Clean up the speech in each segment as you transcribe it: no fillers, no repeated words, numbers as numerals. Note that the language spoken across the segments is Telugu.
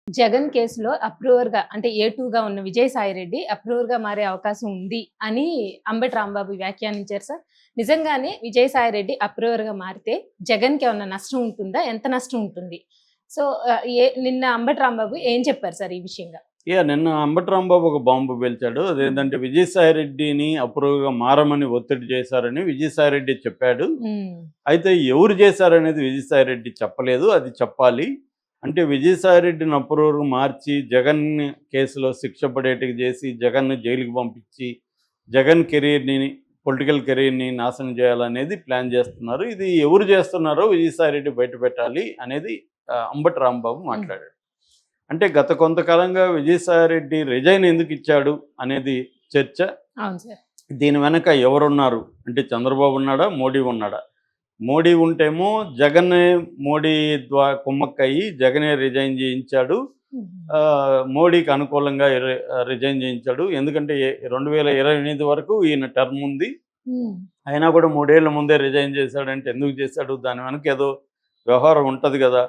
జగన్ కేసులో అప్రూవర్‌గా అంటే ఏ2గా ఉన్న విజయసాయిరెడ్డి అప్రూవర్‌గా మారే అవకాశం ఉంది అని అంబటి రాంబాబు వ్యాఖ్యానించారు సార్. నిజంగానే విజయసాయిరెడ్డి అప్రూవర్‌గా మారితే జగన్‌కేమన్నా నష్టం ఉంటుందా? ఎంత నష్టం ఉంటుంది? సో, నిన్న అంబటి రాంబాబు ఏం చెప్పారు సార్ ఈ విషయంగా? నిన్న అంబటి రాంబాబు ఒక బాంబు పేల్చాడు. అదేంటంటే విజయసాయిరెడ్డిని అప్రూవ్‌గా మారమని ఒత్తిడి చేశారని విజయసాయిరెడ్డి చెప్పాడు. అయితే ఎవరు చేశారనేది విజయసాయిరెడ్డి చెప్పలేదు. అది చెప్పాలి. అంటే విజయసాయిరెడ్డిని అప్రూవ్‌గా మార్చి జగన్ కేసులో శిక్ష పడేట్టుగా చేసి జగన్‌ని జైలుకి పంపించి జగన్ కెరీర్‌ని పొలిటికల్ కెరీర్‌ని నాశనం చేయాలనేది ప్లాన్ చేస్తున్నారు. ఇది ఎవరు చేస్తున్నారో విజయసాయిరెడ్డి బయటపెట్టాలి అనేది అంబటి రాంబాబు మాట్లాడాడు. అంటే గత కొంతకాలంగా విజయసాయిరెడ్డి రిజైన్ ఎందుకు ఇచ్చాడు అనేది చర్చ. అవును సార్. దీని వెనక ఎవరున్నారు అంటే చంద్రబాబు ఉన్నాడా, మోడీ ఉన్నాడా? మోడీ ఉంటేమో జగన్నే మోడీ కుమ్మక్కయ్యి జగనే రిజైన్ చేయించాడు. మోడీకి అనుకూలంగా రిజైన్ చేయించాడు. ఎందుకంటే 2028 వరకు ఈయన టర్మ్ ఉంది. అయినా కూడా 3 ఏళ్ల ముందే రిజైన్ చేశాడంటే ఎందుకు చేశాడు? దాని వెనక ఏదో వ్యవహారం ఉంటుంది కదా.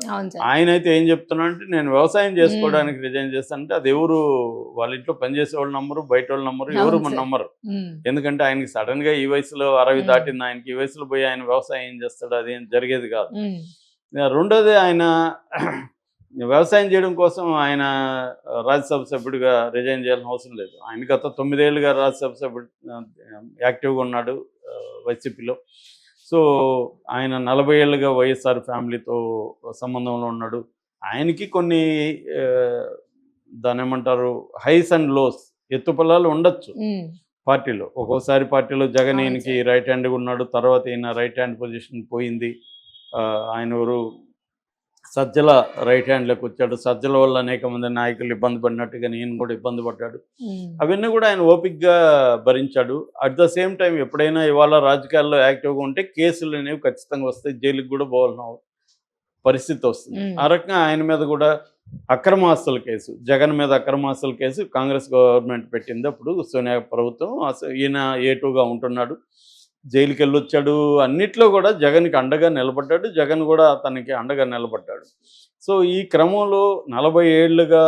ఆయనైతే ఏం చెప్తున్నాడంటే నేను వ్యవసాయం చేసుకోవడానికి రిజైన్ చేస్తానంటే అది ఎవరు వాళ్ళ ఇంట్లో పనిచేసే వాళ్ళు నమ్మరు, బయట వాళ్ళు నమ్మరు, ఎవరు నమ్మరు. ఎందుకంటే ఆయనకి సడన్ గా ఈ వయసులో 60 దాటింది, ఆయనకి ఈ వయసులో పోయి ఆయన వ్యవసాయం ఏం చేస్తాడు, అది ఏం జరిగేది కాదు. రెండోది ఆయన వ్యవసాయం చేయడం కోసం ఆయన రాజ్యసభ సభ్యుడిగా రిజైన్ చేయాల్సిన అవసరం లేదు. ఆయన గత 9 ఏళ్ళుగా రాజ్యసభ సభ్యుడు యాక్టివ్గా ఉన్నాడు వైసీపీలో. సో ఆయన 40 ఏళ్ళుగా వైఎస్ఆర్ ఫ్యామిలీతో సంబంధంలో ఉన్నాడు. ఆయనకి కొన్ని దాని ఏమంటారు హైస్ అండ్ లోస్, ఎత్తుపల్లాలు ఉండొచ్చు పార్టీలో. ఒక్కోసారి పార్టీలో జగన్ ఈయనకి రైట్ హ్యాండ్గా ఉన్నాడు, తర్వాత ఈయన రైట్ హ్యాండ్ పొజిషన్ పోయింది. ఆయన ఎవరు సజ్జల రైట్ హ్యాండ్లోకి వచ్చాడు. సజ్జల వల్ల అనేక మంది నాయకులు ఇబ్బంది పడినట్టుగా ఈయన కూడా ఇబ్బంది పడ్డాడు. అవన్నీ కూడా ఆయన ఓపిక్గా భరించాడు. అట్ ద సేమ్ టైం ఎప్పుడైనా ఇవాళ రాజకీయాల్లో యాక్టివ్గా ఉంటే కేసులు అనేవి ఖచ్చితంగా వస్తాయి, జైలుకి కూడా పోవాల్సిన పరిస్థితి వస్తుంది. ఆ రకంగా ఆయన మీద కూడా అక్రమాస్తుల కేసు, జగన్ మీద అక్రమాస్తుల కేసు కాంగ్రెస్ గవర్నమెంట్ పెట్టింది. అప్పుడు సోనియా ప్రభుత్వం. ఈయన ఏ2గా ఉంటున్నాడు, జైలుకి వెళ్ళొచ్చాడు. అన్నిట్లో కూడా జగన్కి అండగా నిలబడ్డాడు, జగన్ కూడా అతనికి అండగా నిలబడ్డాడు. సో ఈ క్రమంలో 40 ఏళ్ళుగా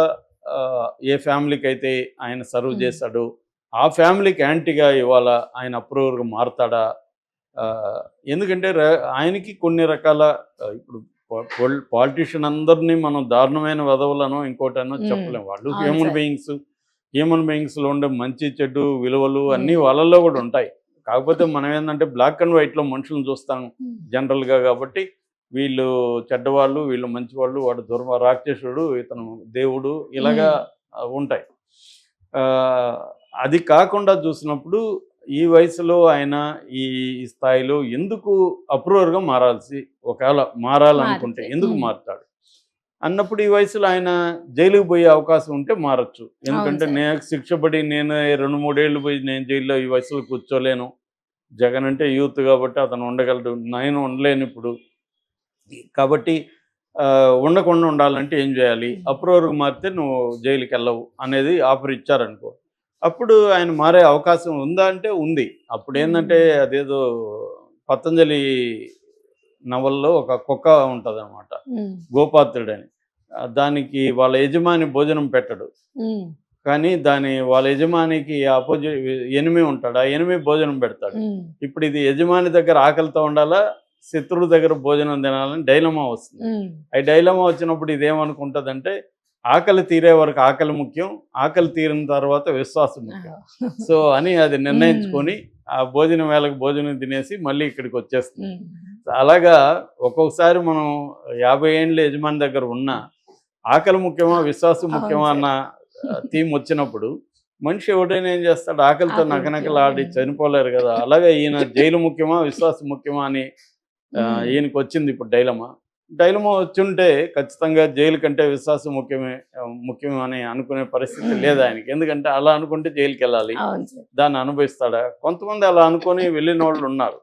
ఏ ఫ్యామిలీకి అయితే ఆయన సర్వ్ చేశాడు ఆ ఫ్యామిలీకి యాంటీగా ఇవాళ ఆయన అప్రూవర్గా మారుతాడా? ఎందుకంటే ఆయనకి కొన్ని రకాల ఇప్పుడు పాలిటీషియన్ అందరినీ మనం దారుణమైన వదవులను ఇంకోటనో చెప్పలేము. వాళ్ళు హ్యూమన్ బీయింగ్స్లో ఉండే మంచి చెడు విలువలు అన్నీ వాళ్ళల్లో కూడా ఉంటాయి. కాకపోతే మనం ఏంటంటే బ్లాక్ అండ్ వైట్లో మనుషులను చూస్తాం జనరల్గా. కాబట్టి వీళ్ళు చెడ్డవాళ్ళు, వీళ్ళు మంచివాళ్ళు, వాడు రాక్షసుడు, ఇతను దేవుడు, ఇలాగా ఉంటాయి. అది కాకుండా చూసినప్పుడు ఈ వయసులో ఆయన ఈ స్థాయిలో ఎందుకు అప్రూవర్గా ఒకవేళ మారాలనుకుంటే ఎందుకు మారుతాడు అన్నప్పుడు ఈ వయసులో ఆయన జైలుకి పోయే అవకాశం ఉంటే మారచ్చు. ఎందుకంటే నేను శిక్ష పడి నేను 2-3 ఏళ్ళు పోయి నేను జైల్లో ఈ వయసులో కూర్చోలేను. జగన్ అంటే యూత్ కాబట్టి అతను ఉండగలడు, నేను ఉండలేను ఇప్పుడు. కాబట్టి ఉండకుండా ఉండాలంటే ఏం చేయాలి? అప్రూవర్గా మారితే నువ్వు జైలుకి వెళ్ళవు అనేది ఆఫర్ ఇచ్చారనుకో, అప్పుడు ఆయన మారే అవకాశం ఉందా అంటే ఉంది. అప్పుడు ఏంటంటే అదేదో పతంజలి నవల్లో ఒక కుక్క ఉంటుంది అనమాట, గోపాత్రుడని. దానికి వాళ్ళ యజమాని భోజనం పెట్టడు, కానీ వాళ్ళ యజమానికి ఎనిమి ఉంటాడు, ఆ ఎనిమి భోజనం పెడతాడు. ఇప్పుడు ఇది యజమాని దగ్గర ఆకలితో ఉండాలా, శత్రువు దగ్గర భోజనం తినాలని డైలమా వస్తుంది. ఆ డైలమా వచ్చినప్పుడు ఇదేమనుకుంటుందంటే ఆకలి తీరే వరకు ఆకలి ముఖ్యం, ఆకలి తీరిన తర్వాత విశ్వాసం ముఖ్యం. సో అని అది నిర్ణయించుకొని ఆ భోజనం వేళకు భోజనం తినేసి మళ్ళీ ఇక్కడికి వచ్చేస్తుంది. అలాగా ఒక్కొక్కసారి మనం 50 ఏళ్ళ యజమాని దగ్గర ఉన్న ఆకలి ముఖ్యమా విశ్వాసం ముఖ్యమా అన్న థీమ్ వచ్చినప్పుడు మనిషి ఎవడైనా ఏం చేస్తాడు? ఆకలితో నకనకలాడి చనిపోలేరు కదా. అలాగే ఈయన జైలు ముఖ్యమా విశ్వాసం ముఖ్యమా అని ఈయనకి వచ్చింది ఇప్పుడు డైలమా వచ్చుంటే ఖచ్చితంగా జైలు కంటే విశ్వాసం ముఖ్యమే అని అనుకునే పరిస్థితి లేదు ఆయనకి. ఎందుకంటే అలా అనుకుంటే జైలుకి వెళ్ళాలి, దాన్ని అనుభవిస్తాడా? కొంతమంది అలా అనుకొని వెళ్ళిన వాళ్ళు ఉన్నారు,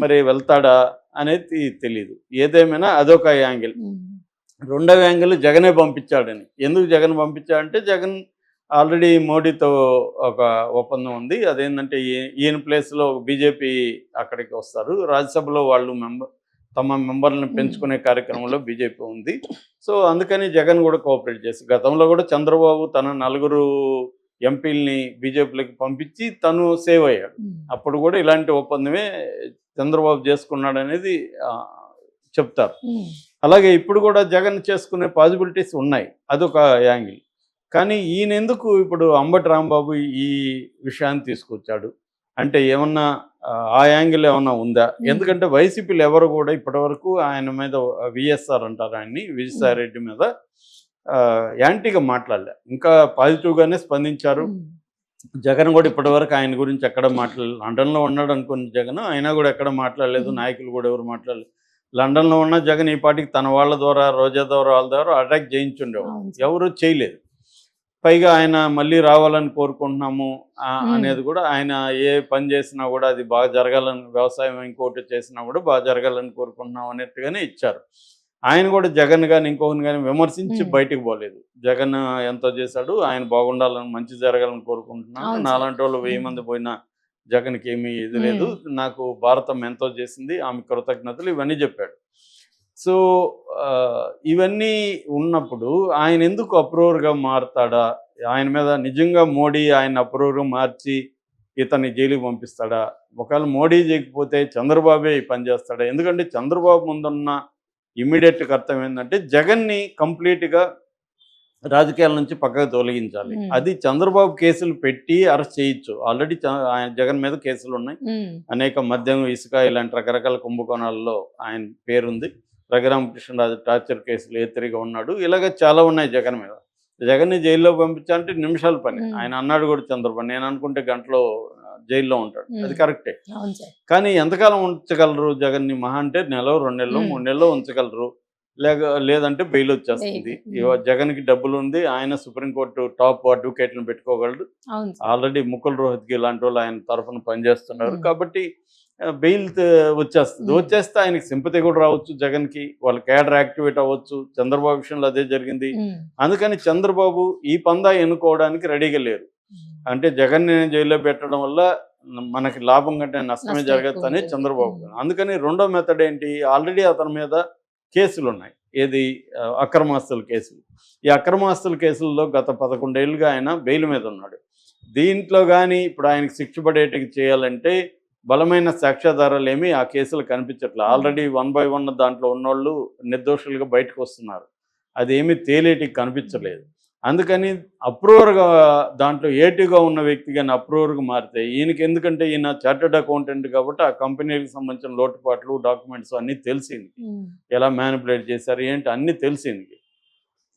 మరి వెళ్తాడా అనేది తెలియదు. ఏదేమైనా అదొక యాంగిల్. రెండవ యాంగిల్ జగనే పంపించాడని. ఎందుకు జగన్ పంపించాడంటే జగన్ ఆల్రెడీ మోడీతో ఒక ఒప్పందం ఉంది. అదేంటంటే ఈయన ప్లేస్లో బీజేపీ అక్కడికి వస్తారు, రాజ్యసభలో వాళ్ళు తమ మెంబర్లను పెంచుకునే కార్యక్రమంలో బీజేపీ ఉంది. సో అందుకని జగన్ కూడా కోఆపరేట్ చేసి గతంలో కూడా చంద్రబాబు తన 4 ఎంపీలని బీజేపీలోకి పంపించి తను సేవ్ అయ్యాడు. అప్పుడు కూడా ఇలాంటి ఒప్పందమే చంద్రబాబు చేసుకున్నాడు అనేది చెప్తారు. అలాగే ఇప్పుడు కూడా జగన్ చేసుకునే పాసిబిలిటీస్ ఉన్నాయి, అదొక యాంగిల్. కానీ ఈయన ఎందుకు ఇప్పుడు అంబటి రాంబాబు ఈ విషయాన్ని తీసుకొచ్చాడు అంటే ఏమన్నా ఆ యాంగిల్ ఏమన్నా ఉందా? ఎందుకంటే వైసీపీలు ఎవరు కూడా ఇప్పటివరకు ఆయన మీద విఎస్ఆర్ అంటారు ఆయన్ని, విజయసాయి రెడ్డి మీద యాంటీగా మాట్లాడలే, ఇంకా పాజిటివ్గానే స్పందించారు. జగన్ కూడా ఇప్పటివరకు ఆయన గురించి ఎక్కడ మాట్లాడలేదు. లండన్లో ఉన్నాడు అనుకున్న జగన్, అయినా కూడా ఎక్కడ మాట్లాడలేదు. నాయకులు కూడా ఎవరు మాట్లాడలేదు. లండన్లో ఉన్న జగన్ ఈ పాటికి తన వాళ్ళ ద్వారా, రోజా ద్వారా, వాళ్ళ ద్వారా అటాక్ చేయించుండేవాడు, ఎవరు చేయలేదు. పైగా ఆయన మళ్ళీ రావాలని కోరుకుంటున్నాము అనేది కూడా, ఆయన ఏ పని చేసినా కూడా అది బాగా జరగాలని, వ్యవసాయం ఇంకోటి చేసినా కూడా బాగా జరగాలని కోరుకుంటున్నాం అన్నట్టుగానే ఇచ్చారు. ఆయన కూడా జగన్ కానీ ఇంకొకరిని కానీ విమర్శించి బయటకు పోలేదు. జగన్ ఎంతో చేశాడు, ఆయన బాగుండాలని, మంచి జరగాలని కోరుకుంటున్నాను, నాలాంటి వాళ్ళు 1000 మంది పోయినా జగన్కి ఏమీ ఇది లేదు, నాకు భారతం ఎంతో చేసింది, ఆమె కృతజ్ఞతలు, ఇవన్నీ చెప్పాడు. సో ఇవన్నీ ఉన్నప్పుడు ఆయన ఎందుకు అప్రూవర్గా మారుతాడా? ఆయన మీద నిజంగా మోడీ ఆయన అప్రూవర్గా మార్చి ఇతన్ని జైలుకి పంపిస్తాడా? ఒకవేళ మోడీ చేయకపోతే చంద్రబాబే ఈ పని చేస్తాడా? ఎందుకంటే చంద్రబాబు ముందున్న ఇమ్మీడియట్ కర్తవ్యం ఏంటంటే జగన్ని కంప్లీట్గా రాజకీయాల నుంచి పక్కకు తొలగించాలి. అది చంద్రబాబు కేసులు పెట్టి అరెస్ట్ చేయొచ్చు. ఆల్రెడీ జగన్ మీద కేసులు ఉన్నాయి, అనేక మద్యం, ఇసుక ఇలాంటి రకరకాల కుంభకోణాల్లో ఆయన పేరుంది. రఘురామకృష్ణరాజు టార్చర్ కేసులు ఏతిరిగా ఉన్నాడు. ఇలాగ చాలా ఉన్నాయి జగన్ మీద. జగన్ని జైల్లో పంపించాలంటే నిమిషాల పని. ఆయన అన్నాడు కూడా చంద్రబాబు, నేను అనుకుంటే గంటలో జైల్లో ఉంటాడు, అది కరెక్టే. కానీ ఎంతకాలం ఉంచగలరు జగన్ని? మహా అంటే నెల, 2 నెలలు, 3 నెలలు ఉంచగలరు. లేదంటే బెయిల్ వచ్చేస్తుంది. జగన్కి డబ్బులు ఉంది, ఆయన సుప్రీంకోర్టు టాప్ అడ్వకేట్లను పెట్టుకోగలడు. ఆల్రెడీ ముకుల్ రోహత్గి ఇలాంటి వాళ్ళు ఆయన తరఫున పనిచేస్తున్నారు కాబట్టి బెయిల్ వచ్చేస్తుంది. వచ్చేస్తే ఆయనకి సింపతి కూడా రావచ్చు జగన్కి, వాళ్ళ క్యాడర్ యాక్టివేట్ అవ్వచ్చు. చంద్రబాబు విషయంలో అదే జరిగింది. అందుకని చంద్రబాబు ఈ పందా ఎన్నుకోవడానికి రెడీగా లేరు. అంటే జగన్ని జైల్లో పెట్టడం వల్ల మనకి లాభం కంటే నష్టమే జరగచ్చు అని చంద్రబాబు. అందుకని రెండో మెథడ్ ఏంటి? ఆల్రెడీ అతని మీద కేసులు ఉన్నాయి. ఏది? అక్రమాస్తుల కేసులు. ఈ అక్రమాస్తుల కేసుల్లో గత 11 ఏళ్ళుగా ఆయన బెయిల్ మీద ఉన్నాడు. దీంట్లో కానీ ఇప్పుడు ఆయనకి శిక్ష పడేటికి చేయాలంటే బలమైన సాక్ష్యాధారాలు ఏమీ ఆ కేసులు కనిపించట్లేదు. ఆల్రెడీ 1 by 1 దాంట్లో ఉన్నోళ్ళు నిర్దోషులుగా బయటకు వస్తున్నారు. అదేమీ తేలేటికి కనిపించలేదు. అందుకని అప్రూవర్గా దాంట్లో ఏటుగా ఉన్న వ్యక్తి కానీ అప్రూవర్గా మారితే ఈయనకి, ఎందుకంటే ఈయన చార్టర్డ్ అకౌంటెంట్ కాబట్టి ఆ కంపెనీకి సంబంధించిన లోటుపాట్లు, డాక్యుమెంట్స్ అన్నీ తెలిసింది, ఎలా మ్యానిపులేట్ చేశారు ఏంటి అన్నీ తెలిసింది.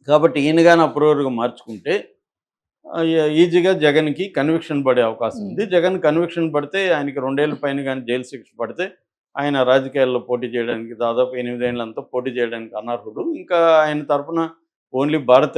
కాబట్టి ఈయన కానీ అప్రూవర్గా మార్చుకుంటే ఈజీగా జగన్కి కన్విక్షన్ పడే అవకాశం ఉంది. జగన్ కన్విక్షన్ పడితే ఆయనకి 2 ఏళ్ళ పైన కానీ జైలు శిక్ష పడితే ఆయన రాజకీయాల్లో పోటీ చేయడానికి, దాదాపు 8 ఏళ్ళంతా పోటీ చేయడానికి అనర్హుడు. ఇంకా ఆయన తరఫున ఓన్లీ భారత